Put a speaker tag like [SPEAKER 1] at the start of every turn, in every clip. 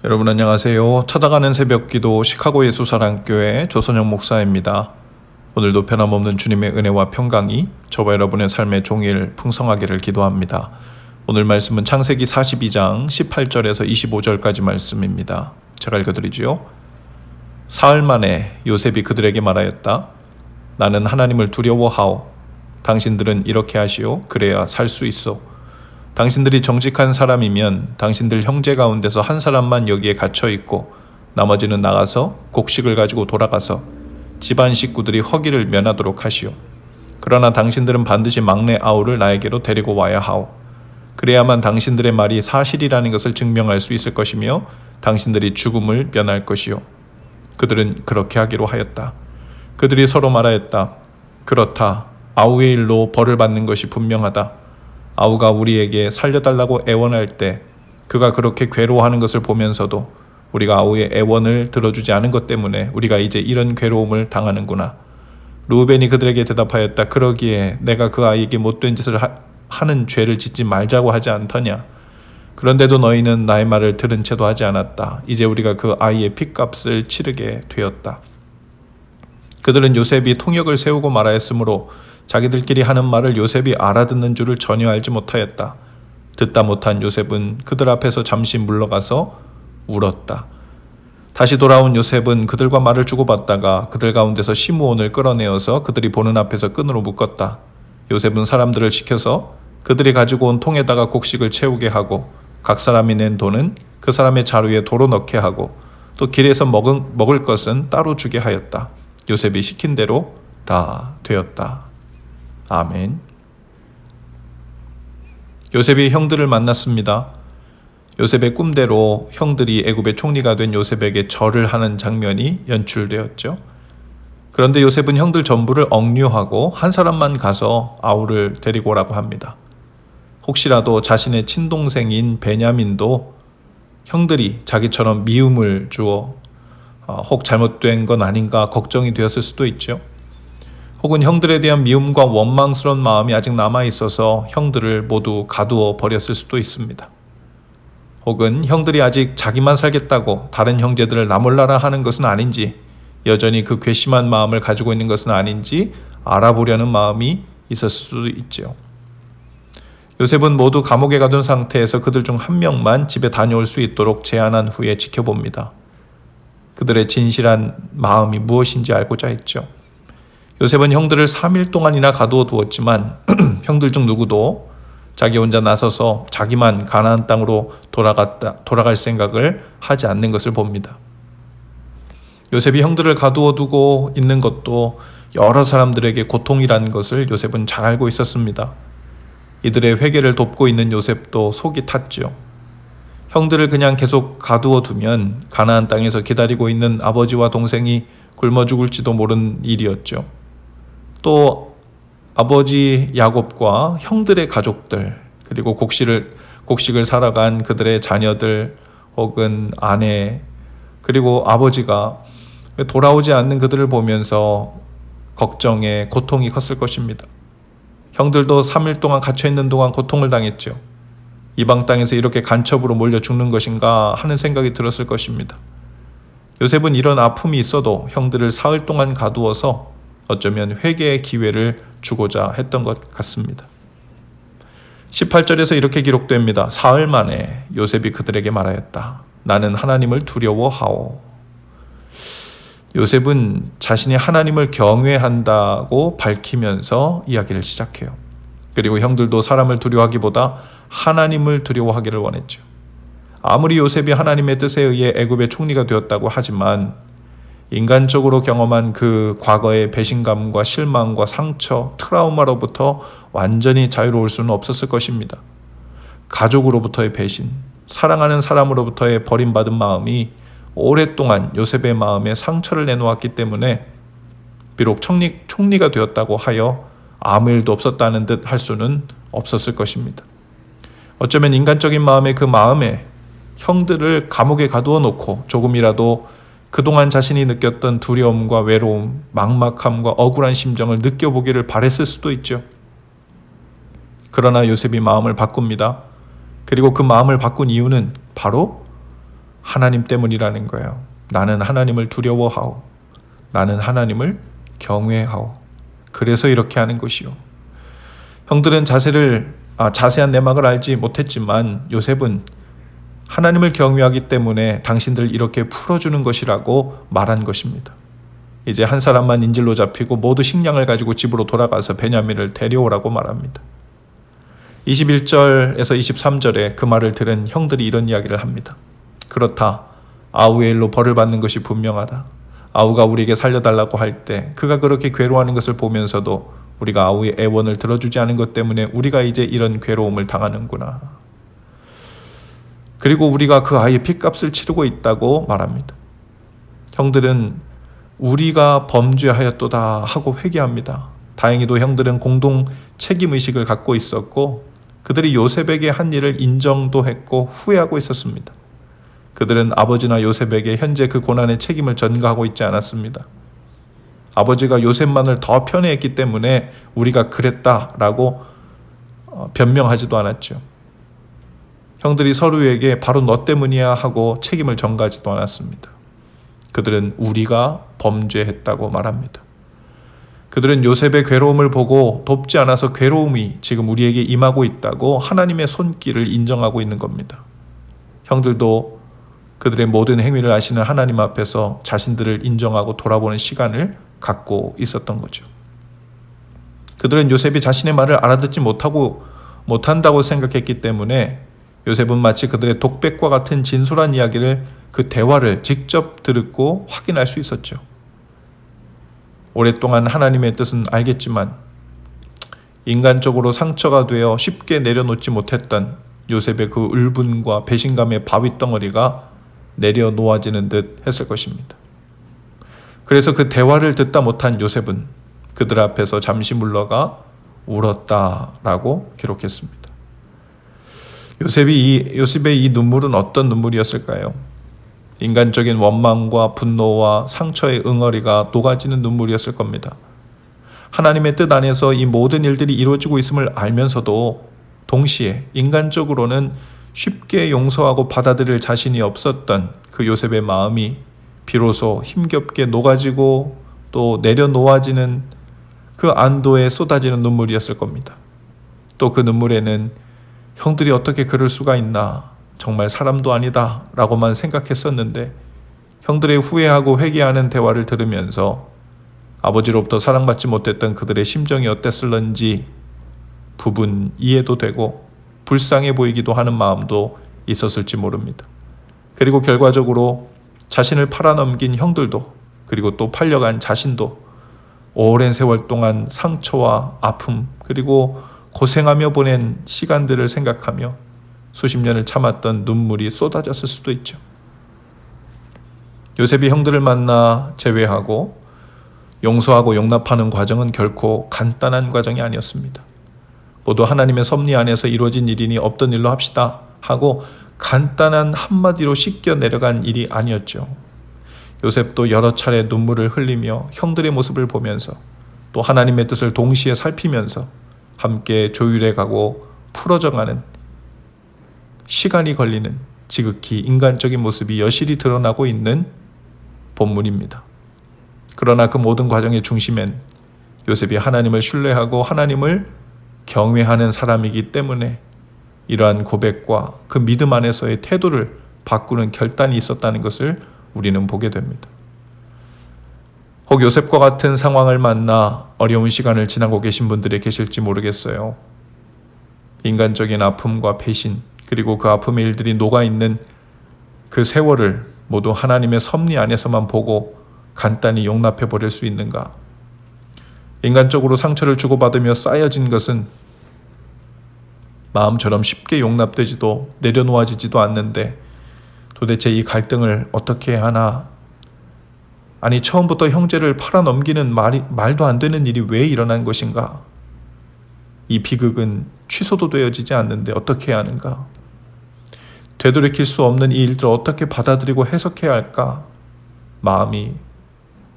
[SPEAKER 1] 여러분 안녕하세요. 찾아가는 새벽기도 시카고 예수사랑교회 조선영 목사입니다. 오늘도 변함없는 주님의 은혜와 평강이 저와 여러분의 삶의 종일 풍성하기를 기도합니다. 오늘 말씀은 창세기 42장 18절에서 25절까지 말씀입니다. 제가 읽어드리지요. 사흘 만에 요셉이 그들에게 말하였다. 나는 하나님을 두려워하오. 당신들은 이렇게 하시오. 그래야 살 수 있어. 당신들이 정직한 사람이면 당신들 형제 가운데서 한 사람만 여기에 갇혀 있고 나머지는 나가서 곡식을 가지고 돌아가서 집안 식구들이 허기를 면하도록 하시오. 그러나 당신들은 반드시 막내 아우를 나에게로 데리고 와야 하오. 그래야만 당신들의 말이 사실이라는 것을 증명할 수 있을 것이며 당신들이 죽음을 면할 것이오. 그들은 그렇게 하기로 하였다. 그들이 서로 말하였다. 그렇다. 아우의 일로 벌을 받는 것이 분명하다. 아우가 우리에게 살려달라고 애원할 때 그가 그렇게 괴로워하는 것을 보면서도 우리가 아우의 애원을 들어주지 않은 것 때문에 우리가 이제 이런 괴로움을 당하는구나. 르우벤이 그들에게 대답하였다. 그러기에 내가 그 아이에게 못된 짓을 하는 죄를 짓지 말자고 하지 않더냐. 그런데도 너희는 나의 말을 들은 채도 하지 않았다. 이제 우리가 그 아이의 핏값을 치르게 되었다. 그들은 요셉이 통역을 세우고 말하였으므로 자기들끼리 하는 말을 요셉이 알아듣는 줄을 전혀 알지 못하였다. 듣다 못한 요셉은 그들 앞에서 잠시 물러가서 울었다. 다시 돌아온 요셉은 그들과 말을 주고받다가 그들 가운데서 시므온을 끌어내어서 그들이 보는 앞에서 끈으로 묶었다. 요셉은 사람들을 시켜서 그들이 가지고 온 통에다가 곡식을 채우게 하고 각 사람이 낸 돈은 그 사람의 자루에 도로 넣게 하고 또 길에서 먹을 것은 따로 주게 하였다. 요셉이 시킨 대로 다 되었다. 아멘. 요셉이 형들을 만났습니다. 요셉의 꿈대로 형들이 애굽의 총리가 된 요셉에게 절을 하는 장면이 연출되었죠. 그런데 요셉은 형들 전부를 억류하고 한 사람만 가서 아우를 데리고 오라고 합니다. 혹시라도 자신의 친동생인 베냐민도 형들이 자기처럼 미움을 주어 혹 잘못된 건 아닌가 걱정이 되었을 수도 있죠. 혹은 형들에 대한 미움과 원망스러운 마음이 아직 남아있어서 형들을 모두 가두어 버렸을 수도 있습니다. 혹은 형들이 아직 자기만 살겠다고 다른 형제들을 나몰라라 하는 것은 아닌지, 여전히 그 괘씸한 마음을 가지고 있는 것은 아닌지 알아보려는 마음이 있었을 수도 있죠. 요셉은 모두 감옥에 가둔 상태에서 그들 중 한 명만 집에 다녀올 수 있도록 제안한 후에 지켜봅니다. 그들의 진실한 마음이 무엇인지 알고자 했죠. 요셉은 형들을 3일 동안이나 가두어 두었지만 형들 중 누구도 자기 혼자 나서서 자기만 가나안 땅으로 돌아갈 생각을 하지 않는 것을 봅니다. 요셉이 형들을 가두어 두고 있는 것도 여러 사람들에게 고통이라는 것을 요셉은 잘 알고 있었습니다. 이들의 회개를 돕고 있는 요셉도 속이 탔죠. 형들을 그냥 계속 가두어 두면 가나안 땅에서 기다리고 있는 아버지와 동생이 굶어 죽을지도 모르는 일이었죠. 또 아버지 야곱과 형들의 가족들, 그리고 곡식을 사러 간 그들의 자녀들 혹은 아내, 그리고 아버지가 돌아오지 않는 그들을 보면서 걱정에 고통이 컸을 것입니다. 형들도 3일 동안 갇혀있는 동안 고통을 당했죠. 이방 땅에서 이렇게 간첩으로 몰려 죽는 것인가 하는 생각이 들었을 것입니다. 요셉은 이런 아픔이 있어도 형들을 사흘 동안 가두어서 어쩌면 회개의 기회를 주고자 했던 것 같습니다. 18절에서 이렇게 기록됩니다. 사흘 만에 요셉이 그들에게 말하였다. 나는 하나님을 두려워하오. 요셉은 자신이 하나님을 경외한다고 밝히면서 이야기를 시작해요. 그리고 형들도 사람을 두려워하기보다 하나님을 두려워하기를 원했죠. 아무리 요셉이 하나님의 뜻에 의해 애굽의 총리가 되었다고 하지만 인간적으로 경험한 그 과거의 배신감과 실망과 상처, 트라우마로부터 완전히 자유로울 수는 없었을 것입니다. 가족으로부터의 배신, 사랑하는 사람으로부터의 버림받은 마음이 오랫동안 요셉의 마음에 상처를 내놓았기 때문에 비록 총리가 되었다고 하여 아무 일도 없었다는 듯 할 수는 없었을 것입니다. 어쩌면 인간적인 마음의 그 마음에 형들을 감옥에 가두어 놓고 조금이라도 그동안 자신이 느꼈던 두려움과 외로움, 막막함과 억울한 심정을 느껴보기를 바랬을 수도 있죠. 그러나 요셉이 마음을 바꿉니다. 그리고 그 마음을 바꾼 이유는 바로 하나님 때문이라는 거예요. 나는 하나님을 두려워하오. 나는 하나님을 경외하오. 그래서 이렇게 하는 것이요. 형들은 자세한 내막을 알지 못했지만 요셉은 하나님을 경외하기 때문에 당신들 이렇게 풀어주는 것이라고 말한 것입니다. 이제 한 사람만 인질로 잡히고 모두 식량을 가지고 집으로 돌아가서 베냐민을 데려오라고 말합니다. 21절에서 23절에 그 말을 들은 형들이 이런 이야기를 합니다. 그렇다. 아우의 일로 벌을 받는 것이 분명하다. 아우가 우리에게 살려달라고 할 때 그가 그렇게 괴로워하는 것을 보면서도 우리가 아우의 애원을 들어주지 않은 것 때문에 우리가 이제 이런 괴로움을 당하는구나. 그리고 우리가 그 아이의 핏값을 치르고 있다고 말합니다. 형들은 우리가 범죄하였도다 하고 회개합니다. 다행히도 형들은 공동 책임의식을 갖고 있었고 그들이 요셉에게 한 일을 인정도 했고 후회하고 있었습니다. 그들은 아버지나 요셉에게 현재 그 고난의 책임을 전가하고 있지 않았습니다. 아버지가 요셉만을 더 편애했기 때문에 우리가 그랬다라고 변명하지도 않았죠. 형들이 서로에게 바로 너 때문이야 하고 책임을 전가하지도 않았습니다. 그들은 우리가 범죄했다고 말합니다. 그들은 요셉의 괴로움을 보고 돕지 않아서 괴로움이 지금 우리에게 임하고 있다고 하나님의 손길을 인정하고 있는 겁니다. 형들도 그들의 모든 행위를 아시는 하나님 앞에서 자신들을 인정하고 돌아보는 시간을 갖고 있었던 거죠. 그들은 요셉이 자신의 말을 알아듣지 못한다고 생각했기 때문에 요셉은 마치 그들의 독백과 같은 진솔한 이야기를 그 대화를 직접 듣고 확인할 수 있었죠. 오랫동안 하나님의 뜻은 알겠지만 인간적으로 상처가 되어 쉽게 내려놓지 못했던 요셉의 그 울분과 배신감의 바위덩어리가 내려놓아지는 듯 했을 것입니다. 그래서 그 대화를 듣다 못한 요셉은 그들 앞에서 잠시 물러가 울었다라고 기록했습니다. 요셉의 이 눈물은 어떤 눈물이었을까요? 인간적인 원망과 분노와 상처의 응어리가 녹아지는 눈물이었을 겁니다. 하나님의 뜻 안에서 이 모든 일들이 이루어지고 있음을 알면서도 동시에 인간적으로는 쉽게 용서하고 받아들일 자신이 없었던 그 요셉의 마음이 비로소 힘겹게 녹아지고 또 내려놓아지는 그 안도에 쏟아지는 눈물이었을 겁니다. 또 그 눈물에는 형들이 어떻게 그럴 수가 있나, 정말 사람도 아니다 라고만 생각했었는데 형들의 후회하고 회개하는 대화를 들으면서 아버지로부터 사랑받지 못했던 그들의 심정이 어땠을런지 부분 이해도 되고 불쌍해 보이기도 하는 마음도 있었을지 모릅니다. 그리고 결과적으로 자신을 팔아넘긴 형들도 그리고 또 팔려간 자신도 오랜 세월 동안 상처와 아픔 그리고 고생하며 보낸 시간들을 생각하며 수십 년을 참았던 눈물이 쏟아졌을 수도 있죠. 요셉이 형들을 만나 재회하고 용서하고 용납하는 과정은 결코 간단한 과정이 아니었습니다. 모두 하나님의 섭리 안에서 이루어진 일이니 없던 일로 합시다 하고 간단한 한마디로 씻겨 내려간 일이 아니었죠. 요셉도 여러 차례 눈물을 흘리며 형들의 모습을 보면서 또 하나님의 뜻을 동시에 살피면서 함께 조율해가고 풀어져가는 시간이 걸리는 지극히 인간적인 모습이 여실히 드러나고 있는 본문입니다. 그러나 그 모든 과정의 중심엔 요셉이 하나님을 신뢰하고 하나님을 경외하는 사람이기 때문에 이러한 고백과 그 믿음 안에서의 태도를 바꾸는 결단이 있었다는 것을 우리는 보게 됩니다. 혹 요셉과 같은 상황을 만나 어려운 시간을 지나고 계신 분들이 계실지 모르겠어요. 인간적인 아픔과 배신 그리고 그 아픔의 일들이 녹아있는 그 세월을 모두 하나님의 섭리 안에서만 보고 간단히 용납해 버릴 수 있는가? 인간적으로 상처를 주고받으며 쌓여진 것은 마음처럼 쉽게 용납되지도 내려놓아지지도 않는데 도대체 이 갈등을 어떻게 하나? 아니 처음부터 형제를 팔아넘기는 말도 안 되는 일이 왜 일어난 것인가? 이 비극은 취소도 되어지지 않는데 어떻게 해야 하는가? 되돌이킬 수 없는 이 일들을 어떻게 받아들이고 해석해야 할까? 마음이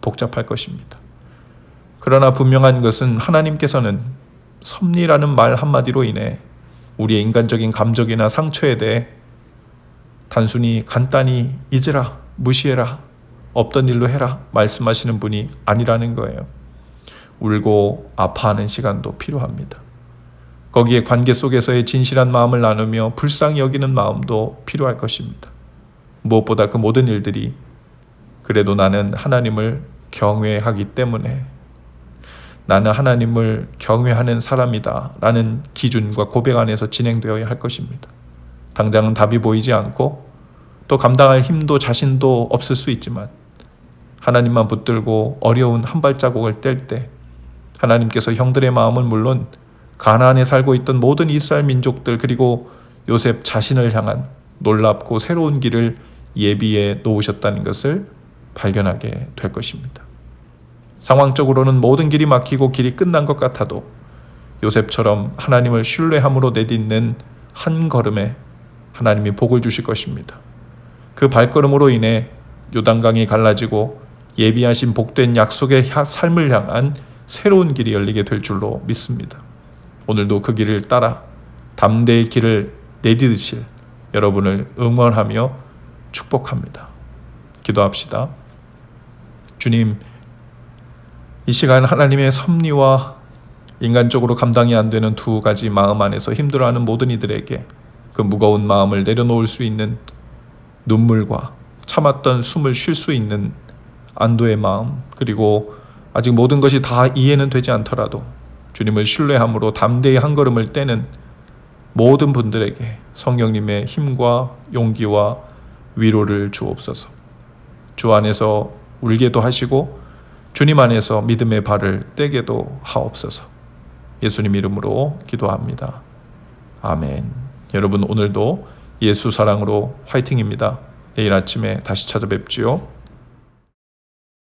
[SPEAKER 1] 복잡할 것입니다. 그러나 분명한 것은 하나님께서는 섭리라는 말 한마디로 인해 우리의 인간적인 감정이나 상처에 대해 단순히 간단히 잊으라, 무시해라, 없던 일로 해라 말씀하시는 분이 아니라는 거예요. 울고 아파하는 시간도 필요합니다. 거기에 관계 속에서의 진실한 마음을 나누며 불쌍히 여기는 마음도 필요할 것입니다. 무엇보다 그 모든 일들이 그래도 나는 하나님을 경외하기 때문에, 나는 하나님을 경외하는 사람이다 라는 기준과 고백 안에서 진행되어야 할 것입니다. 당장은 답이 보이지 않고 또 감당할 힘도 자신도 없을 수 있지만 하나님만 붙들고 어려운 한 발자국을 뗄 때 하나님께서 형들의 마음은 물론 가나안에 살고 있던 모든 이스라엘 민족들 그리고 요셉 자신을 향한 놀랍고 새로운 길을 예비해 놓으셨다는 것을 발견하게 될 것입니다. 상황적으로는 모든 길이 막히고 길이 끝난 것 같아도 요셉처럼 하나님을 신뢰함으로 내딛는 한 걸음에 하나님이 복을 주실 것입니다. 그 발걸음으로 인해 요단강이 갈라지고 예비하신 복된 약속의 삶을 향한 새로운 길이 열리게 될 줄로 믿습니다. 오늘도 그 길을 따라 담대의 길을 내디디실 여러분을 응원하며 축복합니다. 기도합시다. 주님, 이 시간 하나님의 섭리와 인간적으로 감당이 안 되는 두 가지 마음 안에서 힘들어하는 모든 이들에게 그 무거운 마음을 내려놓을 수 있는 눈물과 참았던 숨을 쉴 수 있는 안도의 마음, 그리고 아직 모든 것이 다 이해는 되지 않더라도 주님을 신뢰함으로 담대히 한 걸음을 떼는 모든 분들에게 성령님의 힘과 용기와 위로를 주옵소서. 주 안에서 울게도 하시고 주님 안에서 믿음의 발을 떼게도 하옵소서. 예수님 이름으로 기도합니다. 아멘. 여러분 오늘도 예수 사랑으로 화이팅입니다. 내일 아침에 다시 찾아뵙지요.